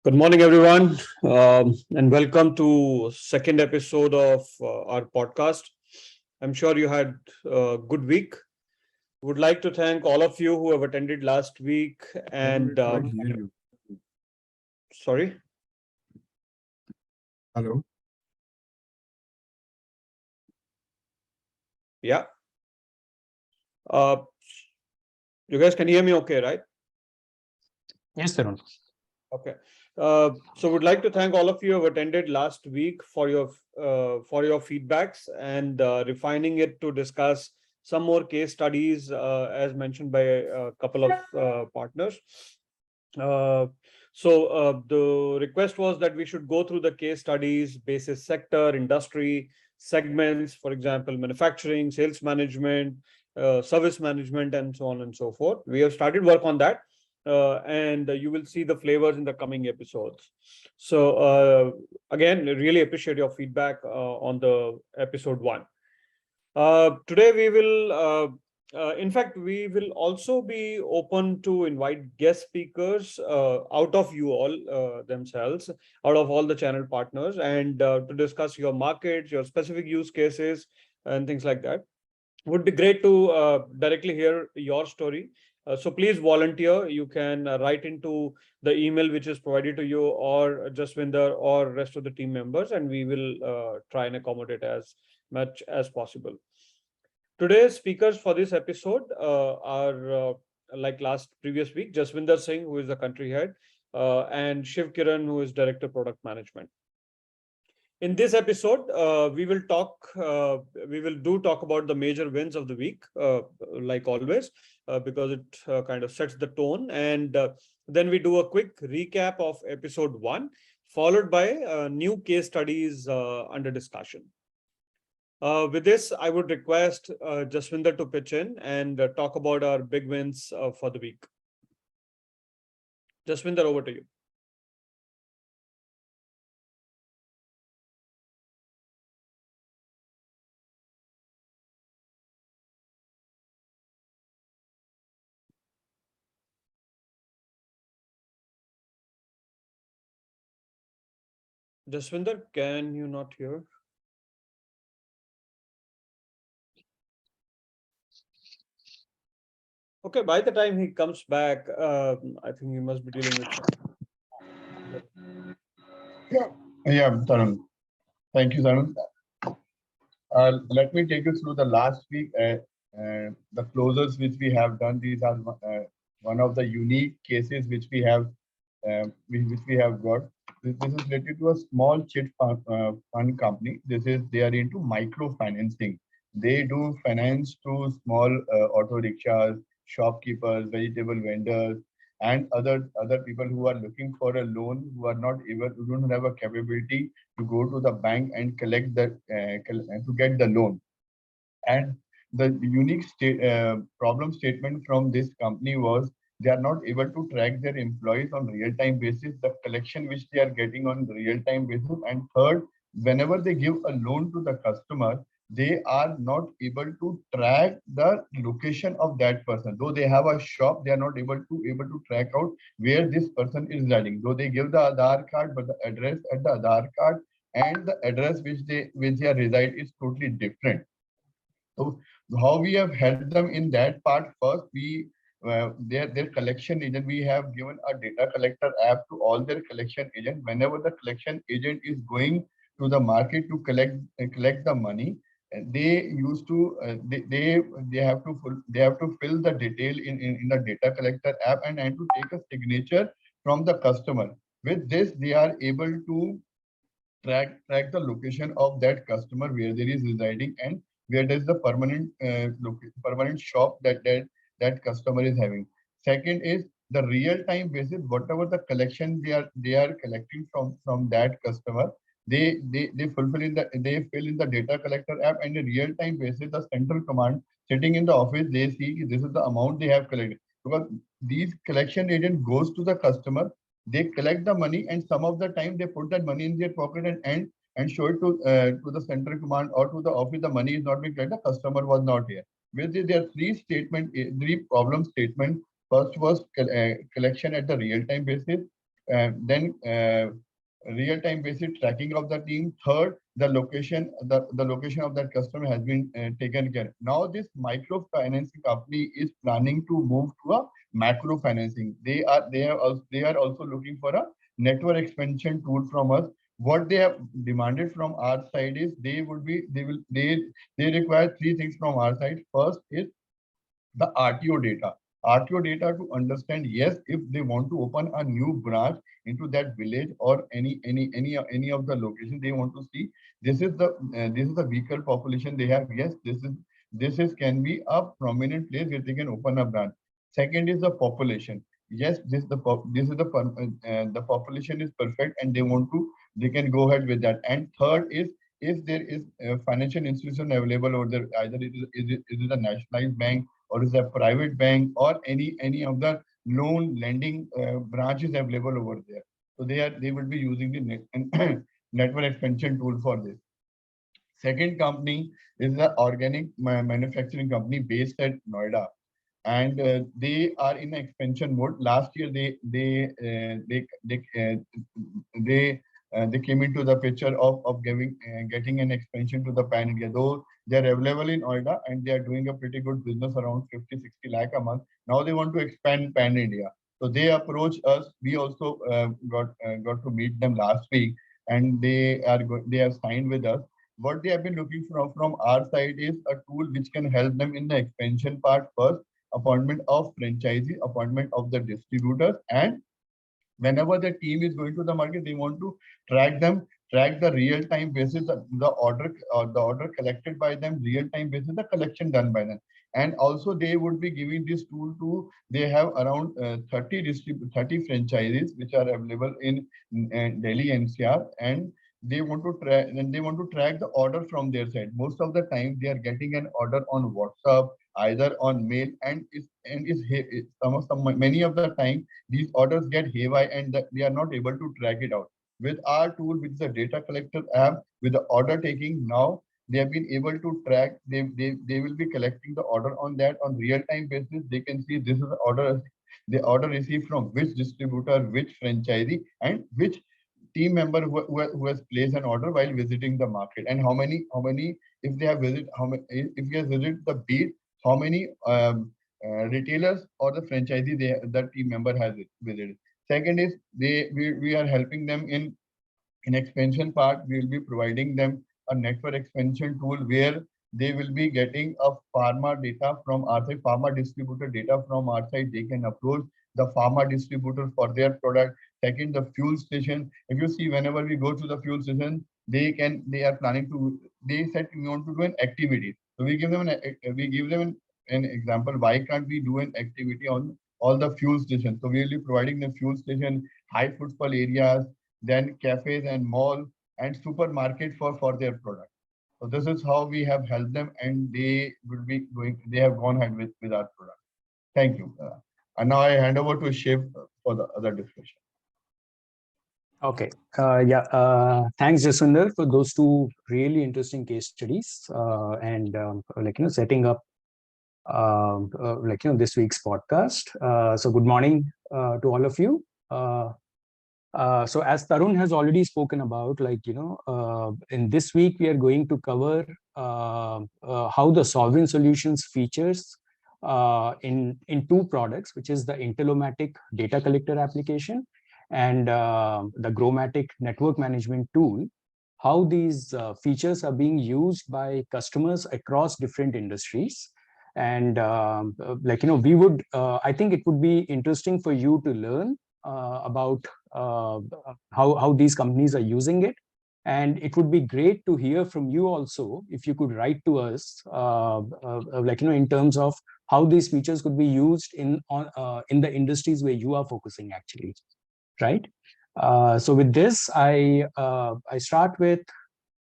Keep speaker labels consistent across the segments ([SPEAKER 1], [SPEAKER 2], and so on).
[SPEAKER 1] Good morning, everyone, and welcome to second episode of our podcast. I'm sure you had a good week. Would like to thank all of you who have attended last week. And
[SPEAKER 2] Hear you.
[SPEAKER 1] sorry,
[SPEAKER 2] Hello.
[SPEAKER 1] yeah, uh, you guys can hear me, okay, right?
[SPEAKER 3] Yes, Tarun.
[SPEAKER 1] Okay. So would like to thank all of you who have attended last week for your feedbacks and refining it to discuss some more case studies as mentioned by a couple of partners. The request was that we should go through the case studies, basis sector, industry, segments, for example, manufacturing, sales management, service management, and so on and so forth. We have started work on that, and you will see the flavors in the coming episodes. Again, really appreciate your feedback on the episode one. Today we will, in fact, we will also be open to invite guest speakers out of you all themselves, out of all the channel partners, and to discuss your markets, your specific use cases, and things like that. Would be great to directly hear your story. So please volunteer. You can write into the email which is provided to you, or Jaswinder, or rest of the team members, and we will try and accommodate as much as possible. Today's speakers for this episode are like last previous week, Jaswinder Singh, who is the country head, and Shiv Kiran, who is director product management. In this episode, we will talk about the major wins of the week, like always, because it kind of sets the tone. And then we do a quick recap of episode one, followed by new case studies under discussion. With this, I would request Jaswinder to pitch in and talk about our big wins for the week. Jaswinder, over to you. Jaswinder, can you not hear? Okay, by the time he comes back, I think he must be dealing with
[SPEAKER 2] Yeah, Tarun. Thank you, Tarun. Let me take you through the last week, the closures which we have done. These are one of the unique cases which we have, which we have got. This is related to a small chit fund company. They are into microfinancing. They do finance to small auto rickshaws, shopkeepers, vegetable vendors, and other people who are looking for a loan, who are not able, who don't have a capability to go to the bank and collect to get the loan. And the unique problem statement from this company was they are not able to track their employees on real-time basis, the collection which they are getting on real-time basis. And third, whenever they give a loan to the customer, they are not able to track the location of that person. Though they have a shop, they are not able to track out where this person is residing. Though they give the Aadhaar card, but the address at the Aadhaar card and the address which they are reside is totally different. So how we have helped them in that part? First, we their collection agent, we have given a data collector app to all their collection agent. Whenever the collection agent is going to the market to collect the money, they used to they have to fill the detail in the data collector app, and to take a signature from the customer. With this, they are able to track the location of that customer, where there is residing, and where does the permanent shop that customer is having. Second is the real time basis, whatever the collection they are collecting from that customer, they fill in the data collector app, and a real time basis the central command sitting in the office, they see this is the amount they have collected. Because these collection agent goes to the customer, they collect the money, and some of the time they put that money in their pocket and show it to the central command or to the office. The money is not being collected, the customer was not here. Basically, there are three problem statement. First was collection at the real time basis. then real-time basis tracking of the team. Third, the location of that customer has been taken care. Now this microfinancing company is planning to move to a macro financing. They are also looking for a network expansion tool from us. What they have demanded from our side is they require three things from our side. First is the RTO data. RTO data to understand, yes, if they want to open a new branch into that village or any of the location they want to see, this is the vehicle population they have. Yes, this is can be a prominent place where they can open a branch. Second is the population. Yes, the population is perfect and they can go ahead with that. And third is if there is a financial institution available over there, either is it a nationalized bank or is a private bank or any of the loan lending branches available over there. So they will be using the network expansion tool for this. Second company is the organic manufacturing company based at Noida, and they are in expansion mode. Last year, they came into the picture of getting an expansion to the pan India. Though they are available in Noida and they are doing a pretty good business around 50-60 lakh a month. Now they want to expand pan India. So they approached us. We also got to meet them last week, and they have signed with us. What they have been looking from our side is a tool which can help them in the expansion part first, appointment of franchisee, appointment of the distributors, and whenever the team is going to the market, they want to track the real-time basis, the order collected by them, real-time basis, the collection done by them. And also they would be giving this tool to, they have around 30 franchises which are available in Delhi NCR, and they want to track the order from their side. Most of the time they are getting an order on WhatsApp, either on mail, and many of the time these orders get haywire and that we are not able to track it out. With our tool, with the data collector app, with the order taking, now they have been able to track, they will be collecting the order on that on real-time basis. They can see this is the order received from which distributor, which franchisee, and which team member who has placed an order while visiting the market, and how many if they have if he has visited the beat, how many retailers or the franchisee that team member has visited. Second is we are helping them in expansion part. We will be providing them a network expansion tool where they will be getting a pharma data from our side, pharma distributor data from our side. They can approach the pharma distributor for their product. Second, the fuel station. If you see, whenever we go to the fuel station, they are planning to, they said we want to do an activity. So we give them an example. Why can't we do an activity on all the fuel stations? So we will be providing the fuel station, high footfall areas, then cafes and mall and supermarket for their product. So this is how we have helped them, and they will be going. They have gone ahead with our product. Thank you. And now I hand over to Shiv for the other discussion.
[SPEAKER 3] Okay. Thanks, Jaswinder, for those two really interesting case studies and setting up this week's podcast. So good morning to all of you. So as Tarun has already spoken about, in this week we are going to cover how the Solvent Solutions features in two products, which is the Untitled data collector application and the Growmatic network management tool, how these features are being used by customers across different industries. And we would, I think it would be interesting for you to learn about how these companies are using it. And it would be great to hear from you also, if you could write to us, in terms of how these features could be used in the industries where you are focusing actually, right? So with this, I start with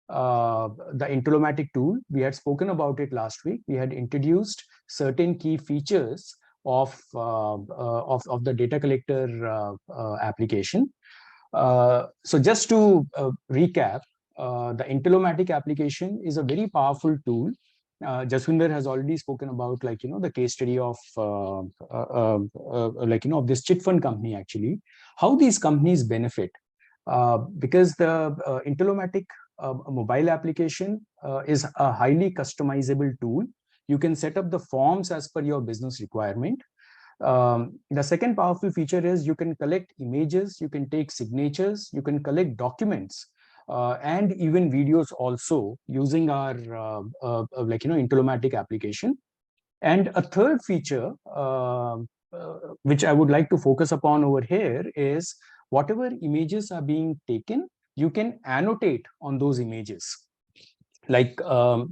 [SPEAKER 3] the Untitled tool. We had spoken about it last week. We had introduced certain key features of the data collector application. So just to recap, the Untitled application is a very powerful tool Jaswinder has already spoken about, like, the case study of like, of this chit fund company, actually, how these companies benefit. Because the Intellomatic mobile application is a highly customizable tool. You can set up the forms as per your business requirement. The second powerful feature is you can collect images, you can take signatures, you can collect documents, and even videos also using our Intellomatic application. And a third feature, which I would like to focus upon over here, is whatever images are being taken, you can annotate on those images. Like there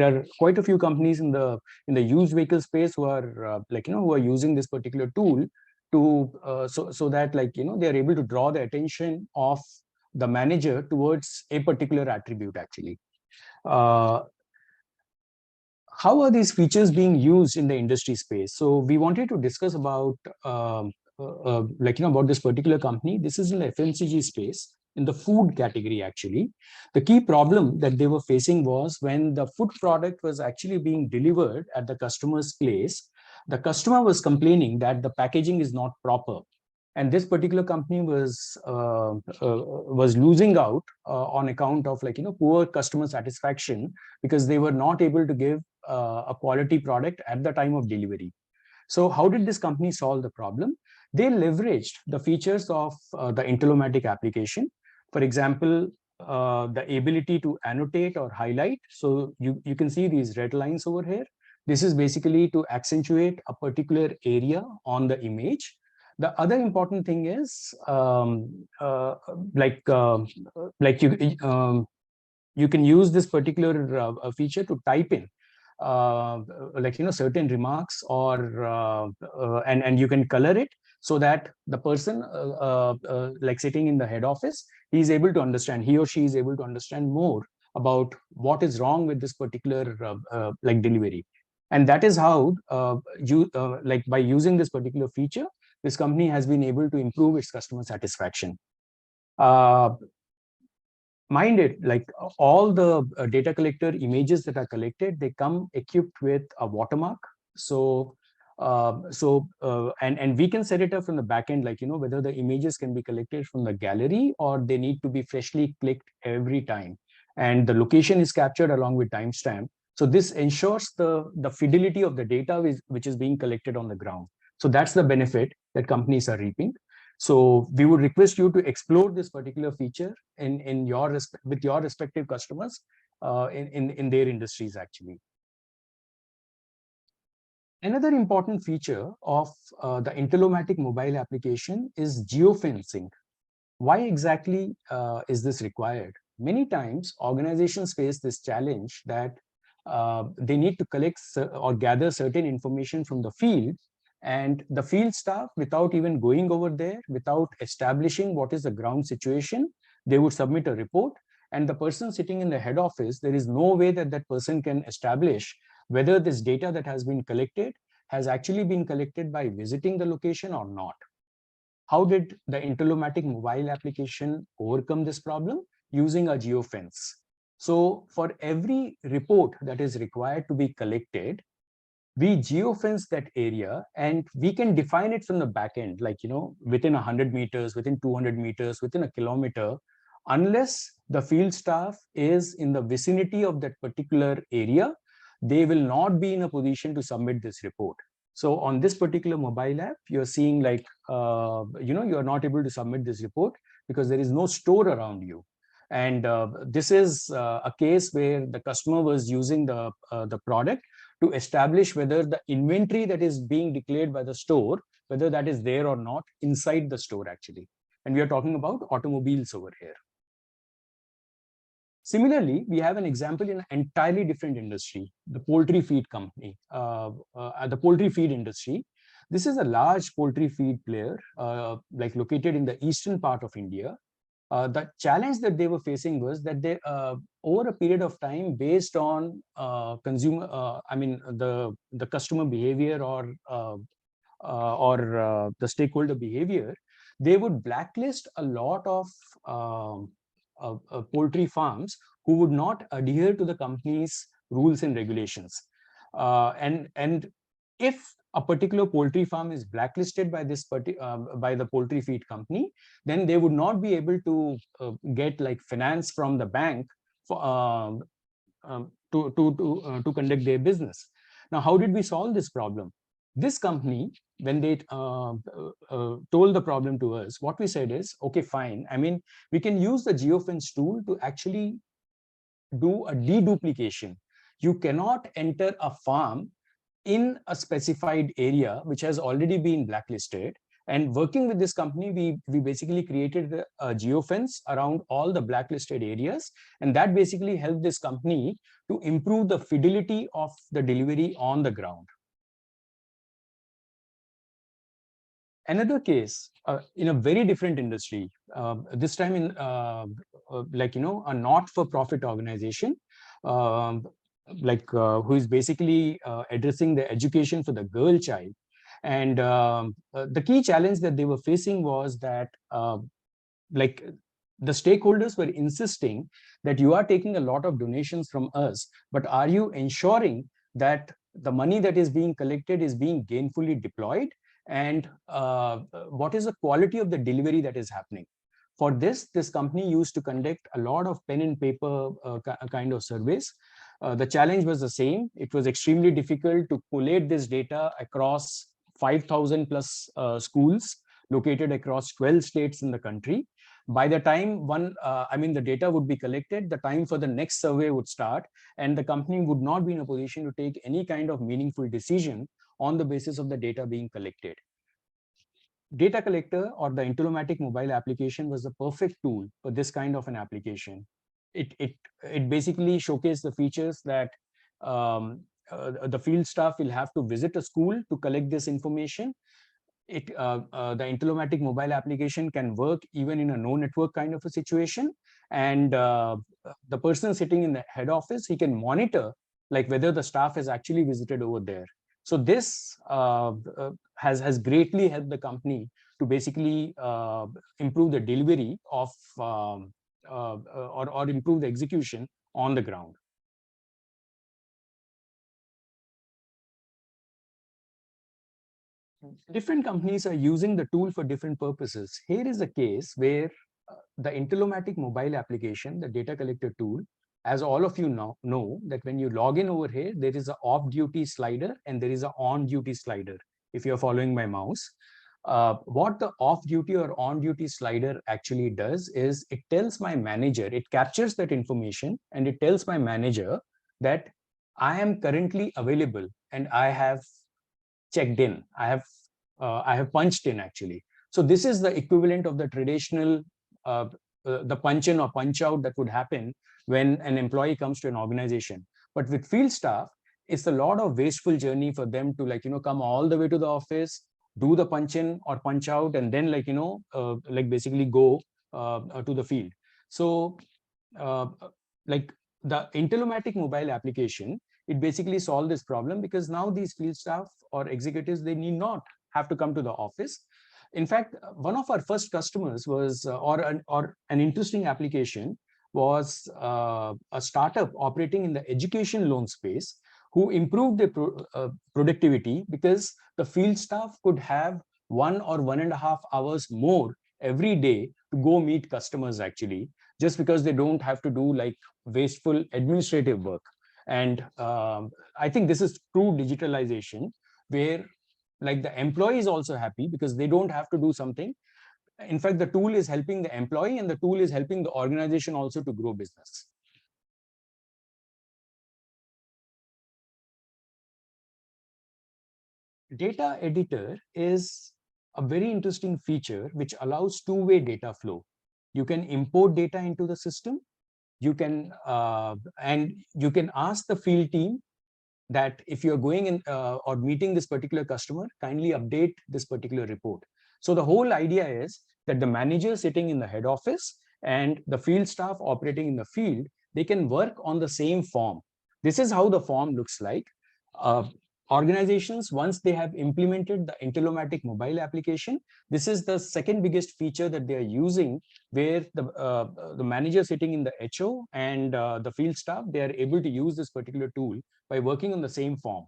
[SPEAKER 3] are quite a few companies in the used vehicle space who are who are using this particular tool to so that, they are able to draw the attention of the manager towards a particular attribute, actually. How are these features being used in the industry space? So we wanted to discuss about about this particular company. This is in the FMCG space, in the food category, actually. The key problem that they were facing was when the food product was actually being delivered at the customer's place, the customer was complaining that the packaging is not proper. And this particular company was losing out on account of poor customer satisfaction, because they were not able to give a quality product at the time of delivery. So how did this company solve the problem? They leveraged the features of the Intellomatic application. For example, the ability to annotate or highlight. So you can see these red lines over here. This is basically to accentuate a particular area on the image. The other important thing is you can use this particular feature to type in certain remarks, or and you can color it so that the person sitting in the head office, he is able to understand, he or she is able to understand more about what is wrong with this particular delivery. And that is how by using this particular feature, this company has been able to improve its customer satisfaction. Mind it, all the data collector images that are collected, they come equipped with a watermark. So and we can set it up from the back end, whether the images can be collected from the gallery or they need to be freshly clicked every time, and the location is captured along with timestamp. So this ensures the fidelity of the data which is being collected on the ground. So that's the benefit that companies are reaping. So we would request you to explore this particular feature with your respective customers in their industries, actually. Another important feature of the Intellomatic mobile application is geofencing. Why exactly is this required? Many times organizations face this challenge that they need to collect or gather certain information from the field, and the field staff, without even going over there, without establishing what is the ground situation, they would submit a report, and the person sitting in the head office, there is no way that that person can establish whether this data that has been collected has actually been collected by visiting the location or not. How did the Intellomatic mobile application overcome this problem? Using a geofence. So for every report that is required to be collected, we geofence that area, and we can define it from the back end, within 100 meters, within 200 meters, within a kilometer, unless the field staff is in the vicinity of that particular area, they will not be in a position to submit this report. So on this particular mobile app, you're seeing you're not able to submit this report because there is no store around you. And this is a case where the customer was using the product to establish whether the inventory that is being declared by the store, whether that is there or not inside the store, actually. And we are talking about automobiles over here. Similarly, we have an example in an entirely different industry, the poultry feed company, the poultry feed industry. This is a large poultry feed player, located in the eastern part of India. The challenge that they were facing was that they, over a period of time, based on the customer behavior or the stakeholder behavior, they would blacklist a lot of poultry farms who would not adhere to the company's rules and regulations. And if a particular poultry farm is blacklisted by by the poultry feed company, then they would not be able to get like finance from the bank for, to conduct their business. Now, how did we solve this problem? This company, when they told the problem to us, what we said is, okay, fine. I mean, we can use the Geo-fence tool to actually do a deduplication. You cannot enter a farm in a specified area which has already been blacklisted. And working with this company, we basically created a geofence around all the blacklisted areas. And that basically helped this company to improve the fidelity of the delivery on the ground. Another case in a very different industry, this time in a not-for-profit organization, who is basically addressing the education for the girl child. And the key challenge that they were facing was that the stakeholders were insisting that you are taking a lot of donations from us, but are you ensuring that the money that is being collected is being gainfully deployed? And what is the quality of the delivery that is happening? For this company used to conduct a lot of pen and paper kind of surveys. The challenge was the same. It was extremely difficult to collate this data across 5,000 plus schools located across 12 states in the country. By the time the data would be collected, the time for the next survey would start, and the company would not be in a position to take any kind of meaningful decision on the basis of the data being collected. Data collector or the Untitled mobile application was the perfect tool for this kind of an application. It basically showcased the features that the field staff will have to visit a school to collect this information. The Untitled mobile application can work even in a no network kind of a situation, and the person sitting in the head office, he can monitor like whether the staff has actually visited over there. So this has greatly helped the company to basically improve the delivery of or improve the execution on the ground. Different companies are using the tool for different purposes. Here is a case where the Untitled mobile application, the data collector tool, as all of you know that when you log in over here, there is an off-duty slider and there is an on-duty slider, if you're following my mouse. What the off-duty or on-duty slider actually does is it tells my manager, it captures that information and it tells my manager that I am currently available and I have checked in. I have punched in actually. So this is the equivalent of the traditional the punch in or punch out that would happen when an employee comes to an organization. But with field staff, it's a lot of wasteful journey for them to come all the way to the office, do the punch in or punch out, and then basically go to the field. So the Untitled mobile application, it basically solved this problem because now these field staff or executives, they need not have to come to the office. In fact, one of our first customers was, or an interesting application was a startup operating in the education loan space who improved their productivity because the field staff could have 1 or 1.5 hours more every day to go meet customers actually, just because they don't have to do like wasteful administrative work. And I think this is true digitalization where like the employee is also happy because they don't have to do something. In fact, the tool is helping the employee and the tool is helping the organization also to grow business. Data editor is a very interesting feature which allows two-way data flow. You can import data into the system. You can and you can ask the field team that if you're going in or meeting this particular customer, kindly update this particular report. So the whole idea is that the manager sitting in the head office and the field staff operating in the field, they can work on the same form. This is how the form looks like. organizations, once they have implemented the Untitled mobile application, this is the second biggest feature that they are using, where the manager sitting in the HO and the field staff, they are able to use this particular tool by working on the same form.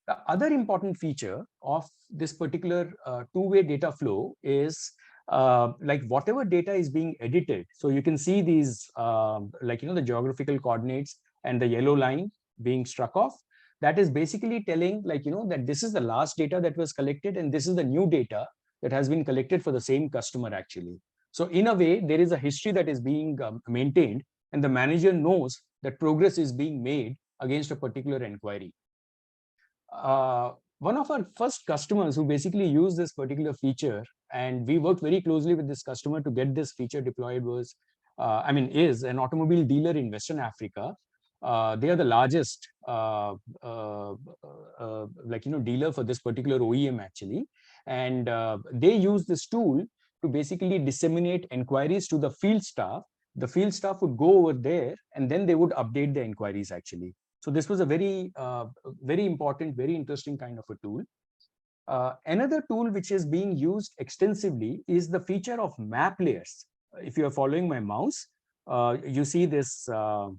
[SPEAKER 3] The other important feature of this particular two-way data flow is like whatever data is being edited. So you can see these like the geographical coordinates and the yellow line being struck off. That is basically telling that this is the last data that was collected and this is the new data that has been collected for the same customer actually. So in a way, there is a history that is being maintained, and the manager knows that progress is being made against a particular inquiry. One of our first customers who basically used this particular feature, and we worked very closely with this customer to get this feature deployed, was, is an automobile dealer in Western Africa. They are the largest dealer for this particular OEM actually, and they use this tool to basically disseminate inquiries to the field staff. The field staff would go over there and then they would update the inquiries actually. So this was a very important, very interesting kind of a tool. Another tool which is being used extensively is the feature of map layers. If you are following my mouse, you see this a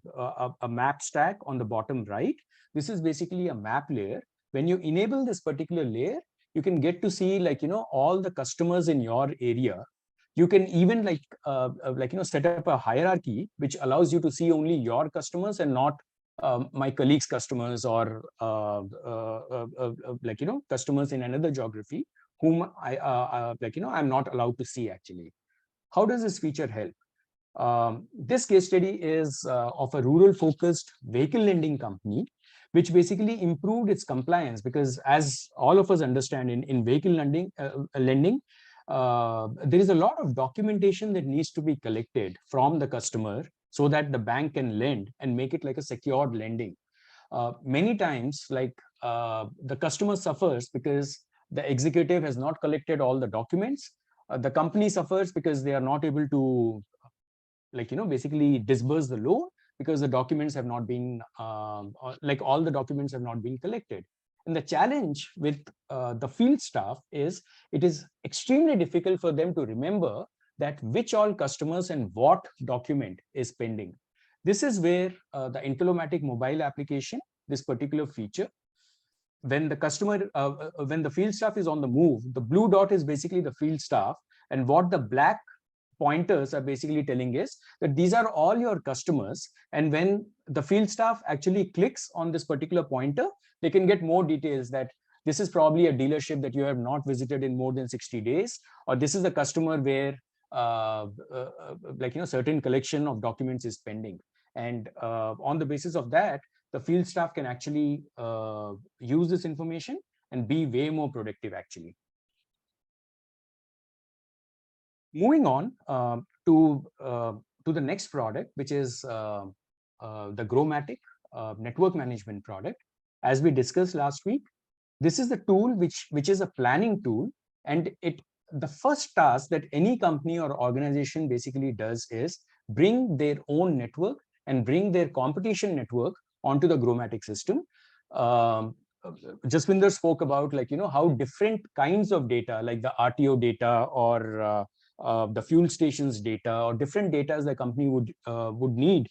[SPEAKER 3] map stack on the bottom right. This is basically a map layer. When you enable this particular layer, you can get to see all the customers in your area. You can even set up a hierarchy which allows you to see only your customers and not my colleagues' customers or customers in another geography whom I'm not allowed to see actually. How does this feature help? This case study is of a rural-focused vehicle lending company, which basically improved its compliance, because as all of us understand, in vehicle lending, there is a lot of documentation that needs to be collected from the customer so that the bank can lend and make it like a secured lending. Many times, the customer suffers because the executive has not collected all the documents. The company suffers because they are not able to basically disburse the loan because the documents have not been all the documents have not been collected. And the challenge with the field staff is it is extremely difficult for them to remember that which all customers and what document is pending. This is where the Untitled mobile application, this particular feature, when the customer, when the field staff is on the move, the blue dot is basically the field staff, and what the black pointers are basically telling is that these are all your customers, and when the field staff actually clicks on this particular pointer, they can get more details that this is probably a dealership that you have not visited in more than 60 days, or this is the customer where certain collection of documents is pending. And on the basis of that, the field staff can actually use this information and be way more productive actually. Moving on to the next product, which is the Growmatic network management product. As we discussed last week, this is the tool which is a planning tool, and the first task that any company or organization basically does is bring their own network and bring their competition network onto the Growmatic system. Jaswinder spoke about how different kinds of data, like the RTO data or the fuel stations data, or different data the company would need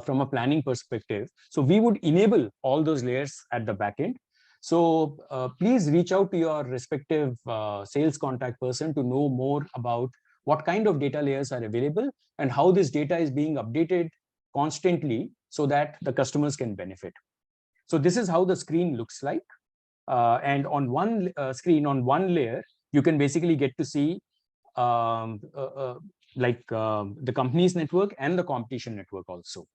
[SPEAKER 3] from a planning perspective. So we would enable all those layers at the back end. So please reach out to your respective sales contact person to know more about what kind of data layers are available and how this data is being updated constantly so that the customers can benefit. So this is how the screen looks like. And on one screen, on one layer, you can basically get to see the company's network and the competition network also.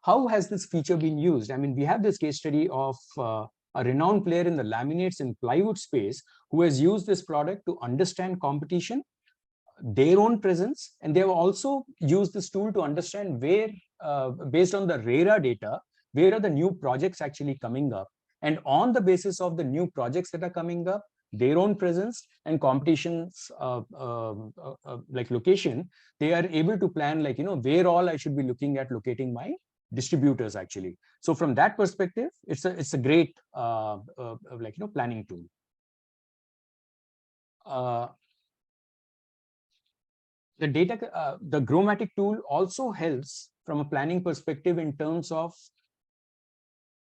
[SPEAKER 3] How has this feature been used? I mean, we have this case study of a renowned player in the laminates and plywood space who has used this product to understand competition, their own presence, and they have also used this tool to understand where, based on the RERA data, where are the new projects actually coming up. And on the basis of the new projects that are coming up, their own presence and competition's location, they are able to plan where all I should be looking at locating my distributors actually. So from that perspective, it's a great planning tool. The Growmatic tool also helps from a planning perspective in terms of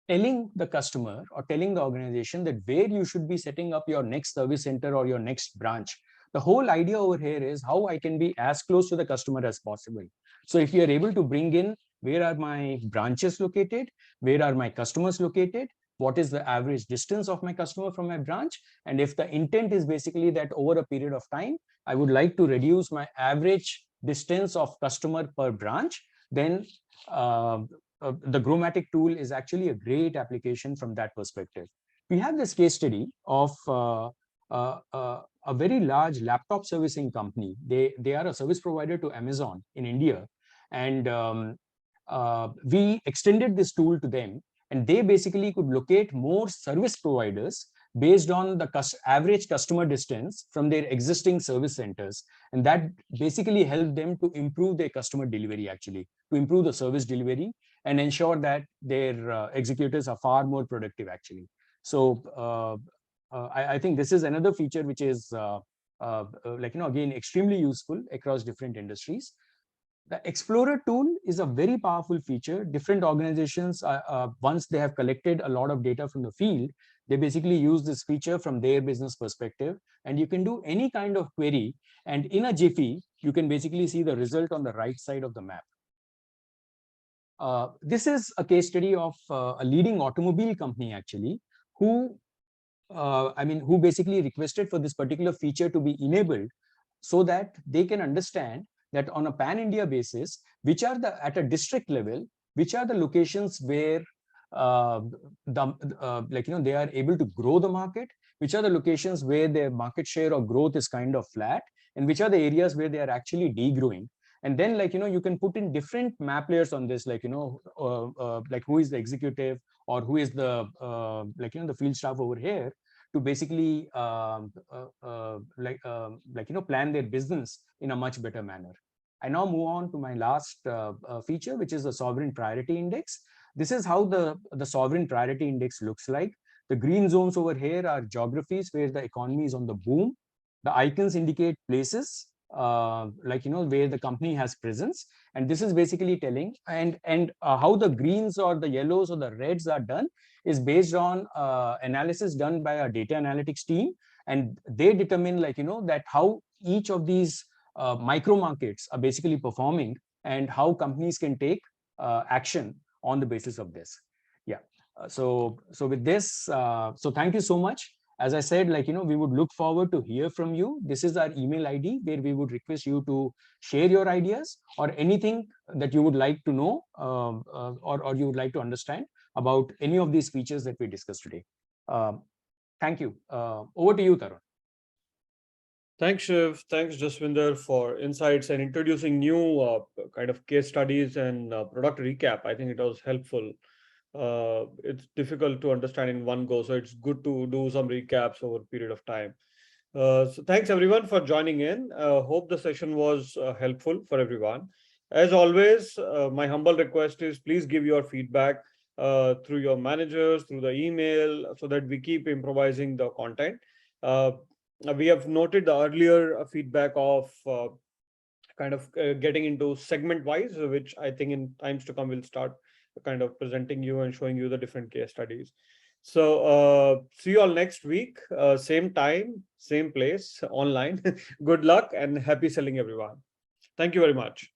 [SPEAKER 3] telling the customer or telling the organization that where you should be setting up your next service center or your next branch. The whole idea over here is how I can be as close to the customer as possible. So if you are able to bring in where are my branches located, where are my customers located, what is the average distance of my customer from my branch, and if the intent is basically that over a period of time, I would like to reduce my average distance of customer per branch, then the Growmatic tool is actually a great application from that perspective. We have this case study of a very large laptop servicing company. They are a service provider to Amazon in India, and we extended this tool to them, and they basically could locate more service providers based on the average customer distance from their existing service centers, and that basically helped them to improve their customer delivery, actually to improve the service delivery and ensure that their executives are far more productive actually. So I think this is another feature which is again extremely useful across different industries. The Explorer tool is a very powerful feature. Different organizations, once they have collected a lot of data from the field, they basically use this feature from their business perspective, and you can do any kind of query, and in a jiffy, you can basically see the result on the right side of the map. This is a case study of a leading automobile company actually, who who basically requested for this particular feature to be enabled so that they can understand that on a pan-India basis, which are at a district level, which are the locations where they are able to grow the market, which are the locations where their market share or growth is kind of flat, and which are the areas where they are actually degrowing. And then you can put in different map layers on this, who is the executive or who is the the field staff over here to basically plan their business in a much better manner. I now move on to my last feature, which is the sovereign priority index. This is how the sovereign priority index looks like. The green zones over here are geographies where the economy is on the boom. The icons indicate places where the company has presence, and this is basically telling, and how the greens or the yellows or the reds are done is based on analysis done by our data analytics team, and they determine that how each of these micro markets are basically performing and how companies can take action on the basis of this. Yeah. So with this, so thank you so much. As I said, we would look forward to hear from you. This is our email ID where we would request you to share your ideas or anything that you would like to know or you would like to understand about any of these features that we discussed today. Thank you. Over to you, Tarun.
[SPEAKER 1] Thanks, Shiv. Thanks, Jaswinder, for insights and introducing new kind of case studies and product recap. I think it was helpful. It's difficult to understand in one go, so it's good to do some recaps over a period of time. So thanks everyone for joining in. Hope the session was helpful for everyone. As always, my humble request is please give your feedback through your managers, through the email, so that we keep improvising the content. We have noted the earlier feedback of getting into segment wise, which I think in times to come we'll start kind of presenting you and showing you the different case studies. So see you all next week, same time, same place, online. Good luck and happy selling, everyone. Thank you very much.